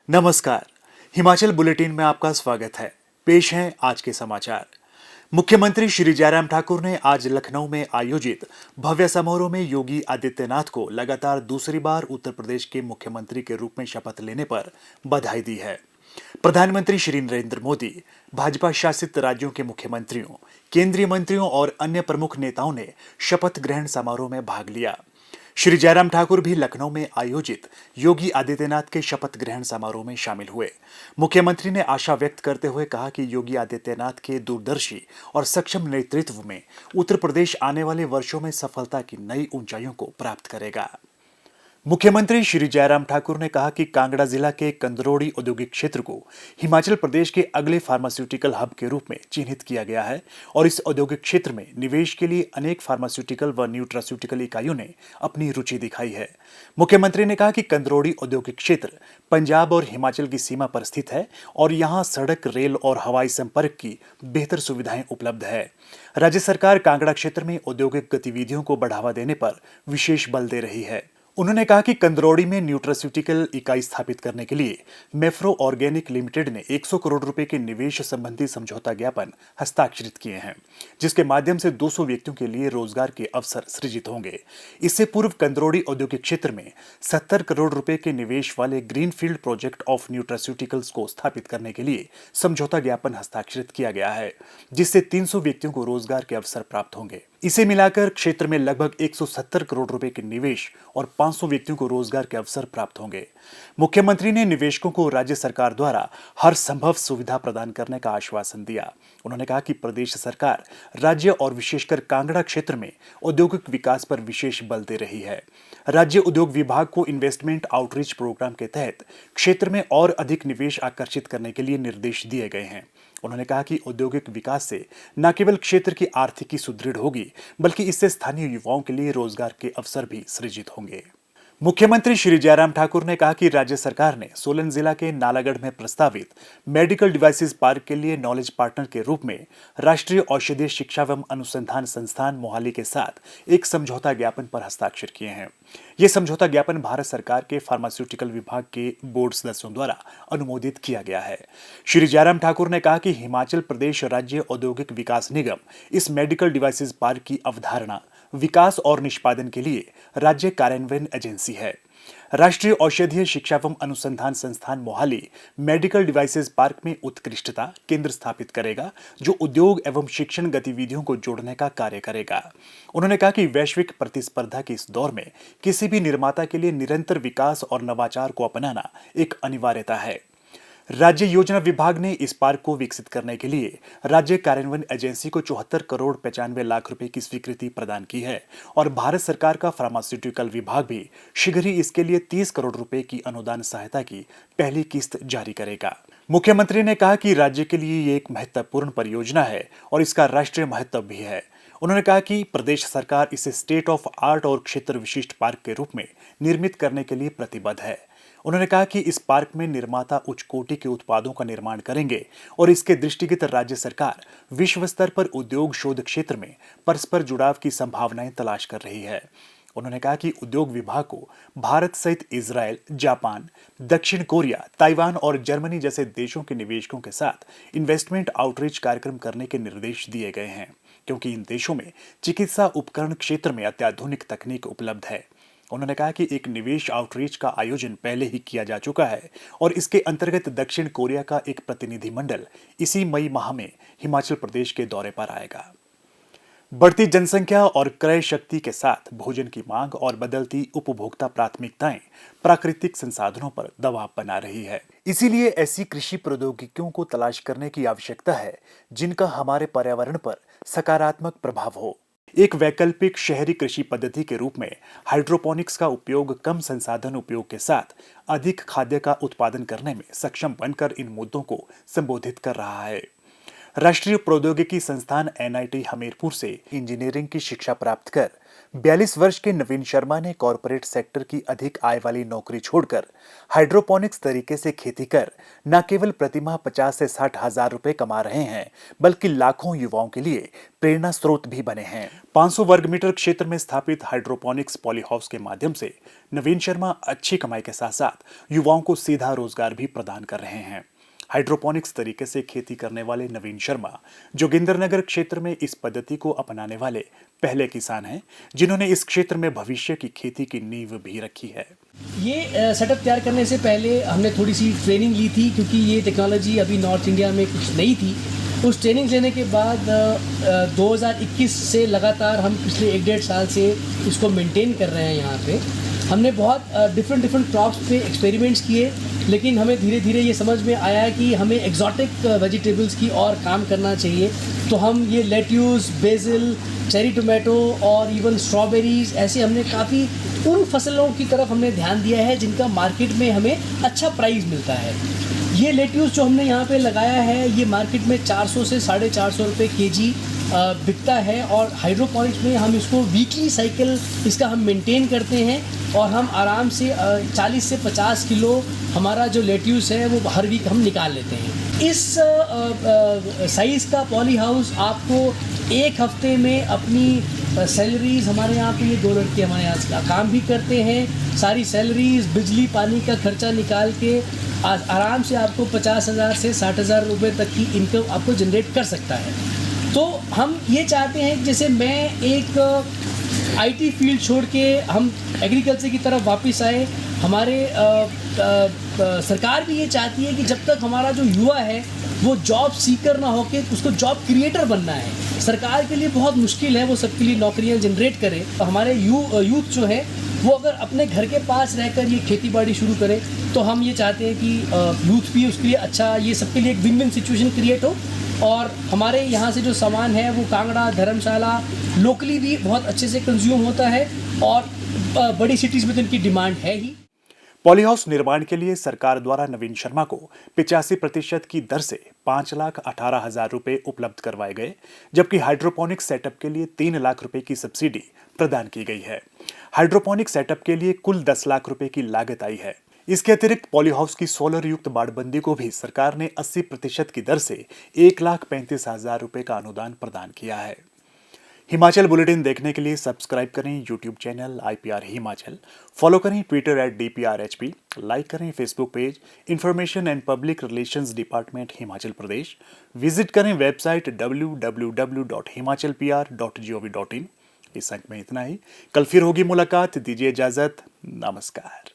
नमस्कार। हिमाचल बुलेटिन में आपका स्वागत है। पेश हैं आज के समाचार। मुख्यमंत्री श्री जयराम ठाकुर ने आज लखनऊ में आयोजित भव्य समारोह में योगी आदित्यनाथ को लगातार दूसरी बार उत्तर प्रदेश के मुख्यमंत्री के रूप में शपथ लेने पर बधाई दी है। प्रधानमंत्री श्री नरेंद्र मोदी, भाजपा शासित राज्यों के मुख्यमंत्रियों, केंद्रीय मंत्रियों और अन्य प्रमुख नेताओं ने शपथ ग्रहण समारोह में भाग लिया। श्री जयराम ठाकुर भी लखनऊ में आयोजित योगी आदित्यनाथ के शपथ ग्रहण समारोह में शामिल हुए। मुख्यमंत्री ने आशा व्यक्त करते हुए कहा कि योगी आदित्यनाथ के दूरदर्शी और सक्षम नेतृत्व में उत्तर प्रदेश आने वाले वर्षों में सफलता की नई ऊंचाइयों को प्राप्त करेगा। मुख्यमंत्री श्री जयराम ठाकुर ने कहा कि कांगड़ा जिला के कंदरोड़ी औद्योगिक क्षेत्र को हिमाचल प्रदेश के अगले फार्मास्यूटिकल हब के रूप में चिन्हित किया गया है और इस औद्योगिक क्षेत्र में निवेश के लिए अनेक फार्मास्यूटिकल व न्यूट्रास्यूटिकल इकाइयों ने अपनी रुचि दिखाई है। मुख्यमंत्री ने कहा कि कंदरोड़ी औद्योगिक क्षेत्र पंजाब और हिमाचल की सीमा पर स्थित है और यहाँ सड़क, रेल और हवाई संपर्क की बेहतर सुविधाएं उपलब्ध है। राज्य सरकार कांगड़ा क्षेत्र में औद्योगिक गतिविधियों को बढ़ावा देने पर विशेष बल दे रही है। उन्होंने कहा कि कंदरौड़ी में न्यूट्रास्यूटिकल इकाई स्थापित करने के लिए मेफ्रो ऑर्गेनिक लिमिटेड ने 100 करोड़ रुपए के निवेश संबंधी समझौता ज्ञापन हस्ताक्षरित किए हैं, जिसके माध्यम से 200 व्यक्तियों के लिए रोजगार के अवसर सृजित होंगे। इससे पूर्व कंदरौड़ी औद्योगिक क्षेत्र में 70 करोड़ रुपए के निवेश वाले ग्रीनफील्ड प्रोजेक्ट ऑफ न्यूट्रास्यूटिकल्स को स्थापित करने के लिए समझौता ज्ञापन हस्ताक्षरित किया गया है, जिससे 300 व्यक्तियों को रोजगार के अवसर प्राप्त होंगे। इसे मिलाकर क्षेत्र में लगभग 170 करोड़ रुपए के निवेश और 500 व्यक्तियों को रोजगार के अवसर प्राप्त होंगे। मुख्यमंत्री ने निवेशकों को राज्य सरकार द्वारा हर संभव सुविधा प्रदान करने का आश्वासन दिया। उन्होंने कहा कि प्रदेश सरकार राज्य और विशेषकर कांगड़ा क्षेत्र में औद्योगिक विकास पर विशेष बल दे रही है। राज्य उद्योग विभाग को इन्वेस्टमेंट आउटरीच प्रोग्राम के तहत क्षेत्र में और अधिक निवेश आकर्षित करने के लिए निर्देश दिए गए हैं। उन्होंने कहा कि औद्योगिक विकास से न केवल क्षेत्र की आर्थिकी सुदृढ़ होगी, बल्कि इससे स्थानीय युवाओं के लिए रोजगार के अवसर भी सृजित होंगे। मुख्यमंत्री श्री जयराम ठाकुर ने कहा कि राज्य सरकार ने सोलन जिला के नालागढ़ में प्रस्तावित मेडिकल डिवाइसेस पार्क के लिए नॉलेज पार्टनर के रूप में राष्ट्रीय औषधीय शिक्षा एवं अनुसंधान संस्थान मोहाली के साथ एक समझौता ज्ञापन पर हस्ताक्षर किए हैं। ये समझौता ज्ञापन भारत सरकार के फार्मास्यूटिकल विभाग के बोर्ड सदस्यों द्वारा अनुमोदित किया गया है। श्री जयराम ठाकुर ने कहा कि हिमाचल प्रदेश राज्य औद्योगिक विकास निगम इस मेडिकल डिवाइसेस पार्क की अवधारणा, विकास और निष्पादन के लिए राज्य कार्यान्वयन एजेंसी है। राष्ट्रीय औषधीय शिक्षा एवं अनुसंधान संस्थान मोहाली मेडिकल डिवाइसेस पार्क में उत्कृष्टता केंद्र स्थापित करेगा, जो उद्योग एवं शिक्षण गतिविधियों को जोड़ने का कार्य करेगा। उन्होंने कहा कि वैश्विक प्रतिस्पर्धा के इस दौर में किसी भी निर्माता के लिए निरंतर विकास और नवाचार को अपनाना एक अनिवार्यता है। राज्य योजना विभाग ने इस पार्क को विकसित करने के लिए राज्य कार्यान्वयन एजेंसी को 74 करोड़ 95 लाख रुपए की स्वीकृति प्रदान की है और भारत सरकार का फार्मास्यूटिकल विभाग भी शीघ्र ही इसके लिए 30 करोड़ रुपए की अनुदान सहायता की पहली किस्त जारी करेगा। मुख्यमंत्री ने कहा कि राज्य के लिए ये एक महत्वपूर्ण परियोजना है और इसका राष्ट्रीय महत्व भी है। उन्होंने कहा कि प्रदेश सरकार इसे स्टेट ऑफ आर्ट और क्षेत्र विशिष्ट पार्क के रूप में निर्मित करने के लिए प्रतिबद्ध है। उन्होंने कहा कि इस पार्क में निर्माता उच्च कोटि के उत्पादों का निर्माण करेंगे और इसके दृष्टिगत राज्य सरकार विश्व स्तर पर उद्योग शोध क्षेत्र में परस्पर जुड़ाव की संभावनाएं तलाश कर रही है। उन्होंने कहा कि उद्योग विभाग को भारत सहित इजराइल, जापान, दक्षिण कोरिया, ताइवान और जर्मनी जैसे देशों के निवेशकों के साथ इन्वेस्टमेंट आउटरीच कार्यक्रम करने के निर्देश दिए गए हैं, क्योंकि इन देशों में चिकित्सा उपकरण क्षेत्र में अत्याधुनिक तकनीक उपलब्ध है। उन्होंने कहा कि एक निवेश आउटरीच का आयोजन पहले ही किया जा चुका है और इसके अंतर्गत दक्षिण कोरिया का एक प्रतिनिधिमंडल इसी मई माह में हिमाचल प्रदेश के दौरे पर आएगा। बढ़ती जनसंख्या और क्रय शक्ति के साथ भोजन की मांग और बदलती उपभोक्ता प्राथमिकताएं प्राकृतिक संसाधनों पर दबाव बना रही है। इसीलिए ऐसी कृषि प्रौद्योगिकियों को तलाश करने की आवश्यकता है जिनका हमारे पर्यावरण पर सकारात्मक प्रभाव हो। एक वैकल्पिक शहरी कृषि पद्धति के रूप में हाइड्रोपोनिक्स का उपयोग कम संसाधन उपयोग के साथ अधिक खाद्य का उत्पादन करने में सक्षम बनकर इन मुद्दों को संबोधित कर रहा है। राष्ट्रीय प्रौद्योगिकी संस्थान NIT हमीरपुर से इंजीनियरिंग की शिक्षा प्राप्त कर 42 वर्ष के नवीन शर्मा ने कॉरपोरेट सेक्टर की अधिक आय वाली नौकरी छोड़कर हाइड्रोपोनिक्स तरीके से खेती कर न केवल प्रतिमाह 50 से 60 हजार रुपए कमा रहे हैं, बल्कि लाखों युवाओं के लिए प्रेरणा स्रोत भी बने हैं। 500 वर्ग मीटर क्षेत्र में स्थापित हाइड्रोपोनिक्स पॉली हाउस के माध्यम से नवीन शर्मा अच्छी कमाई के साथ साथ युवाओं को सीधा रोजगार भी प्रदान कर रहे हैं। हाइड्रोपोनिक्स तरीके से खेती करने वाले नवीन शर्मा जोगिंदरनगर क्षेत्र में इस पद्धति को अपनाने वाले पहले किसान हैं, जिन्होंने इस क्षेत्र में भविष्य की खेती की नींव भी रखी है। ये सेटअप तैयार करने से पहले हमने थोड़ी सी ट्रेनिंग ली थी, क्योंकि ये टेक्नोलॉजी अभी नॉर्थ इंडिया में कुछ नई थी। उस ट्रेनिंग लेने के बाद 2021 से लगातार हम पिछले 1-1.5 साल से इसको मेंटेन कर रहे हैं। यहाँ पे हमने बहुत डिफरेंट क्रॉप्स पे एक्सपेरिमेंट्स किए, लेकिन हमें धीरे धीरे ये समझ में आया कि हमें एक्जॉटिक वेजिटेबल्स की और काम करना चाहिए। तो हम ये लेट्यूस, बेसिल, चेरी टोमेटो और इवन स्ट्रॉबेरीज, ऐसे हमने काफ़ी उन फसलों की तरफ हमने ध्यान दिया है जिनका मार्केट में हमें अच्छा प्राइस मिलता है। ये लेट्यूस जो हमने यहाँ पे लगाया है, ये मार्केट में 400 से 450 रुपये केजी बिकता है। और हाइड्रोपोनिक्स में हम इसको वीकली साइकिल इसका हम मेंटेन करते हैं और हम आराम से 40 से 50 किलो हमारा जो लेट्यूस है वो हर वीक हम निकाल लेते हैं। इस साइज़ का पॉली हाउस आपको एक हफ्ते में अपनी सैलरीज़, हमारे यहाँ पे ये 2 लड़के हमारे यहाँ काम भी करते हैं, सारी सैलरीज़, बिजली पानी का खर्चा निकाल के आराम से आपको 50,000 से 60,000 रुपये तक की इनकम आपको जनरेट कर सकता है। तो हम ये चाहते हैं कि जैसे मैं एक IT फील्ड छोड़ के हम एग्रीकल्चर की तरफ वापस आए, हमारे सरकार भी ये चाहती है कि जब तक हमारा जो युवा है वो जॉब सीकर ना होके उसको जॉब क्रिएटर बनना है। सरकार के लिए बहुत मुश्किल है वो सबके लिए नौकरियां जनरेट करे। हमारे यूथ जो है वो अगर अपने घर के पास रहकर ये खेती बाड़ी शुरू करे, तो हम ये चाहते हैं कि यूथ भी उसके लिए अच्छा, ये सबके लिए एक विन विन सिचुएशन क्रिएट हो। और हमारे यहाँ से जो सामान है वो कांगड़ा, धर्मशाला लोकली भी बहुत अच्छे से कंज्यूम होता है और बड़ी सिटीज़ में तो इनकी डिमांड है ही। पॉली हाउस निर्माण के लिए सरकार द्वारा नवीन शर्मा को 85% की दर से 5,18,000 रुपए उपलब्ध करवाए गए, जबकि हाइड्रोपोनिक सेटअप के लिए 3 लाख रुपए की सब्सिडी प्रदान की गई है। हाइड्रोपोनिक सेटअप के लिए कुल 10 लाख रुपए की लागत आई है। इसके अतिरिक्त पॉली हाउस की सोलर युक्त बाड़बंदी को भी सरकार ने 80% की दर से 1,35,000 रुपए का अनुदान प्रदान किया है। हिमाचल बुलेटिन देखने के लिए सब्सक्राइब करें YouTube channel IPR Himachal, follow करें ट्विटर @DPRHP, लाइक करें Facebook page information and public relations department Himachal Pradesh, visit करें वेबसाइट www.himachalpr.gov.in। इस अंक में इतना ही, कल फिर होगी मुलाकात, दीजिए इजाजत, नमस्कार।